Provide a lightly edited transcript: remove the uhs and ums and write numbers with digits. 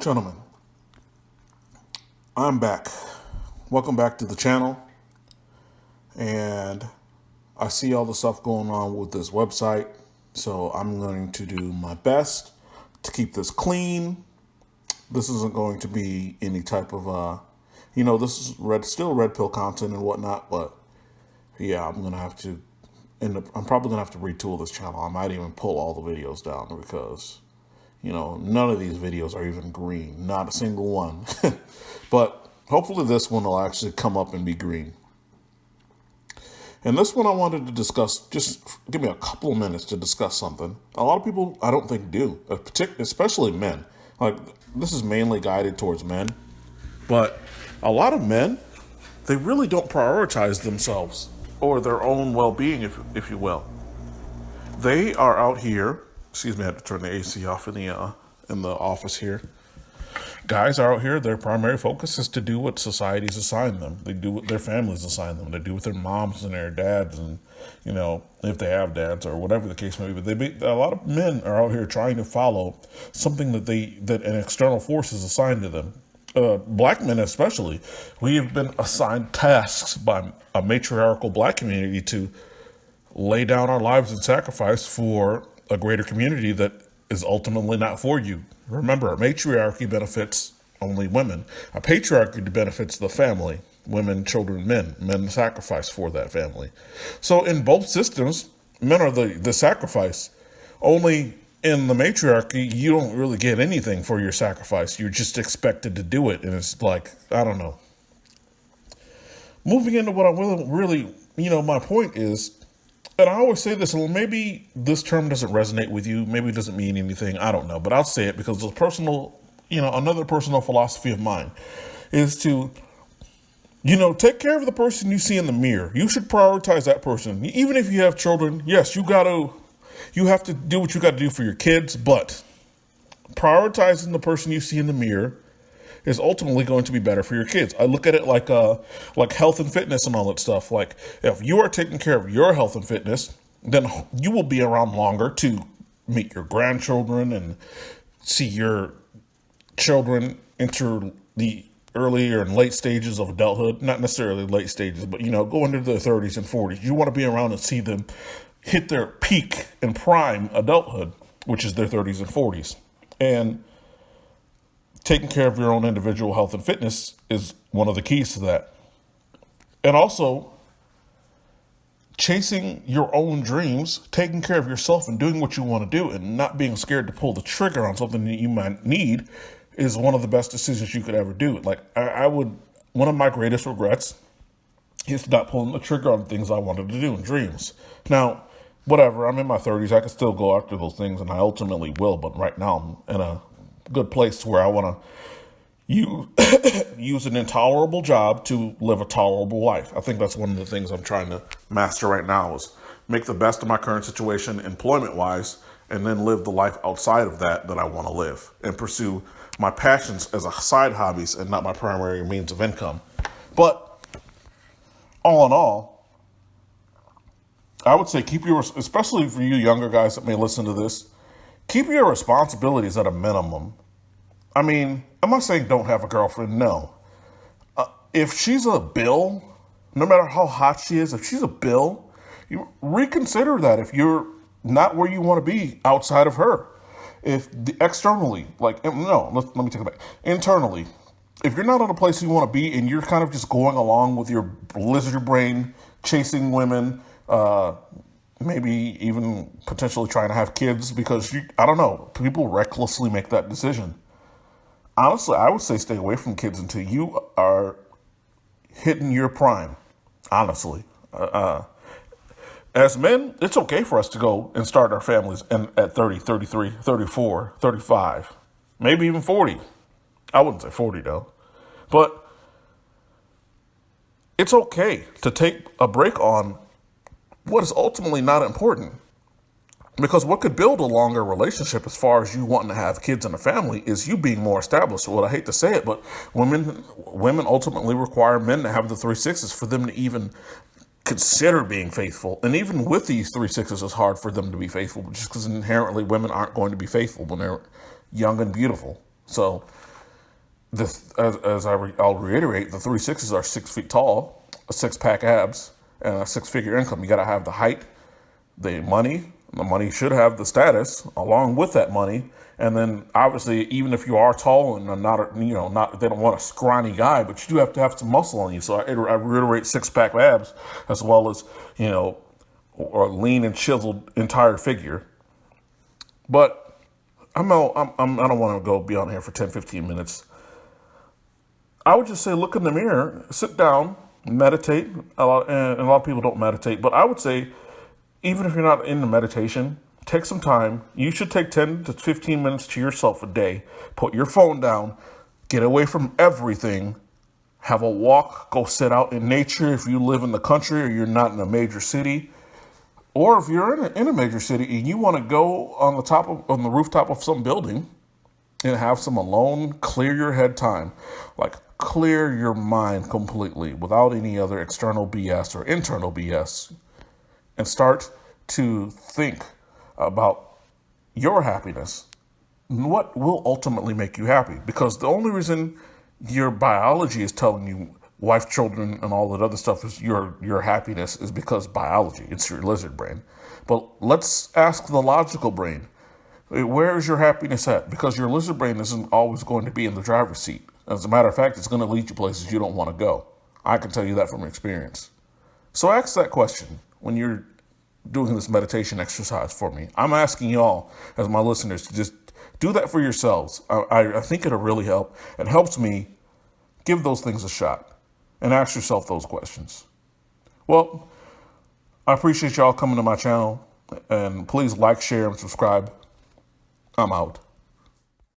Gentlemen, I'm back. Welcome back to the channel. And I see all the stuff going on with this website. So I'm going to do my best to keep this clean. This isn't going to be any type of, this is still red pill content and whatnot. But yeah, I'm going to have to I'm probably going to have to retool this channel. I might even pull all the videos down because none of these videos are even green. Not a single one. But hopefully this one will actually come up and be green. And this one I wanted to discuss, just give me a couple of minutes to discuss something. A lot of people I don't think do, especially men. Like, this is mainly guided towards men. But a lot of men, they really don't prioritize themselves or their own well-being, if you will. They are out here. Excuse me, I had to turn the AC off in the office here. Guys are out here, their primary focus is to do what society's assigned them. They do what their families assign them. They do what their moms and their dads and, if they have dads or whatever the case may be. But a lot of men are out here trying to follow something that an external force is assigned to them. Black men especially, we have been assigned tasks by a matriarchal black community to lay down our lives in sacrifice for a greater community that is ultimately not for you. Remember, a matriarchy benefits only women. A patriarchy benefits the family, women, children, men. Men sacrifice for that family. So in both systems, men are the sacrifice. Only in the matriarchy, you don't really get anything for your sacrifice. You're just expected to do it. And it's like, I don't know. Moving into what I really, my point is, and I always say this, and maybe this term doesn't resonate with you. Maybe it doesn't mean anything. I don't know. But I'll say it because it's another personal philosophy of mine is to, take care of the person you see in the mirror. You should prioritize that person. Even if you have children, yes, you have to do what you got to do for your kids. But prioritizing the person you see in the mirror is ultimately going to be better for your kids. I look at it like health and fitness and all that stuff. Like, if you are taking care of your health and fitness, then you will be around longer to meet your grandchildren and see your children enter the earlier and late stages of adulthood. Not necessarily late stages, but, go into their 30s and 40s. You want to be around and see them hit their peak and prime adulthood, which is their 30s and 40s. And taking care of your own individual health and fitness is one of the keys to that. And also, chasing your own dreams, taking care of yourself and doing what you want to do and not being scared to pull the trigger on something that you might need is one of the best decisions you could ever do. Like, one of my greatest regrets is not pulling the trigger on things I wanted to do in dreams. Now, whatever, I'm in my 30s, I can still go after those things and I ultimately will, but right now I'm in a good place to where I want to use an intolerable job to live a tolerable life. I think that's one of the things I'm trying to master right now is make the best of my current situation employment-wise and then live the life outside of that I want to live and pursue my passions as a side hobbies and not my primary means of income. But all in all, I would say especially for you younger guys that may listen to this, keep your responsibilities at a minimum. I mean, I'm not saying don't have a girlfriend, no. If she's a bill, no matter how hot she is, if she's a bill, you reconsider that if you're not where you want to be outside of her. Externally, let me take it back. Internally, if you're not in a place you want to be and you're kind of just going along with your lizard brain, chasing women, maybe even potentially trying to have kids because I don't know, people recklessly make that decision. Honestly, I would say stay away from kids until you are hitting your prime. Honestly, as men, it's okay for us to go and start our families at 30, 33, 34, 35, maybe even 40. I wouldn't say 40 though, but it's okay to take a break on what is ultimately not important. Because what could build a longer relationship as far as you wanting to have kids and a family is you being more established. Well, I hate to say it, but women ultimately require men to have the 3 6s for them to even consider being faithful. And even with these 3 6s, it's hard for them to be faithful just because inherently women aren't going to be faithful when they're young and beautiful. So I'll reiterate, the 3 6s are 6 feet tall, a 6-pack abs, and a 6-figure income. You got to have the height, the money. The money should have the status along with that money. And then obviously, even if you are tall and not, they don't want a scrawny guy, but you do have to have some muscle on you. So I reiterate 6-pack abs as well as, or lean and chiseled entire figure. But I don't want to go beyond here for 10, 15 minutes. I would just say, look in the mirror, sit down, meditate. And a lot of people don't meditate, but I would say, even if you're not into meditation, take some time. You should take 10 to 15 minutes to yourself a day. Put your phone down, get away from everything, have a walk, go sit out in nature if you live in the country or you're not in a major city. Or if you're in a major city and you want to go on the rooftop of some building and have some alone, clear your head time. Like, clear your mind completely without any other external BS or internal BS. And start to think about your happiness. What will ultimately make you happy? Because the only reason your biology is telling you wife, children, and all that other stuff is your happiness is because biology. It's your lizard brain. But let's ask the logical brain. Where is your happiness at? Because your lizard brain isn't always going to be in the driver's seat. As a matter of fact, it's going to lead you places you don't want to go. I can tell you that from experience. So ask that question when you're doing this meditation exercise for me. I'm asking y'all, as my listeners, to just do that for yourselves. I think it'll really help. It helps me. Give those things a shot and ask yourself those questions. Well, I appreciate y'all coming to my channel, and please like, share, and subscribe. I'm out.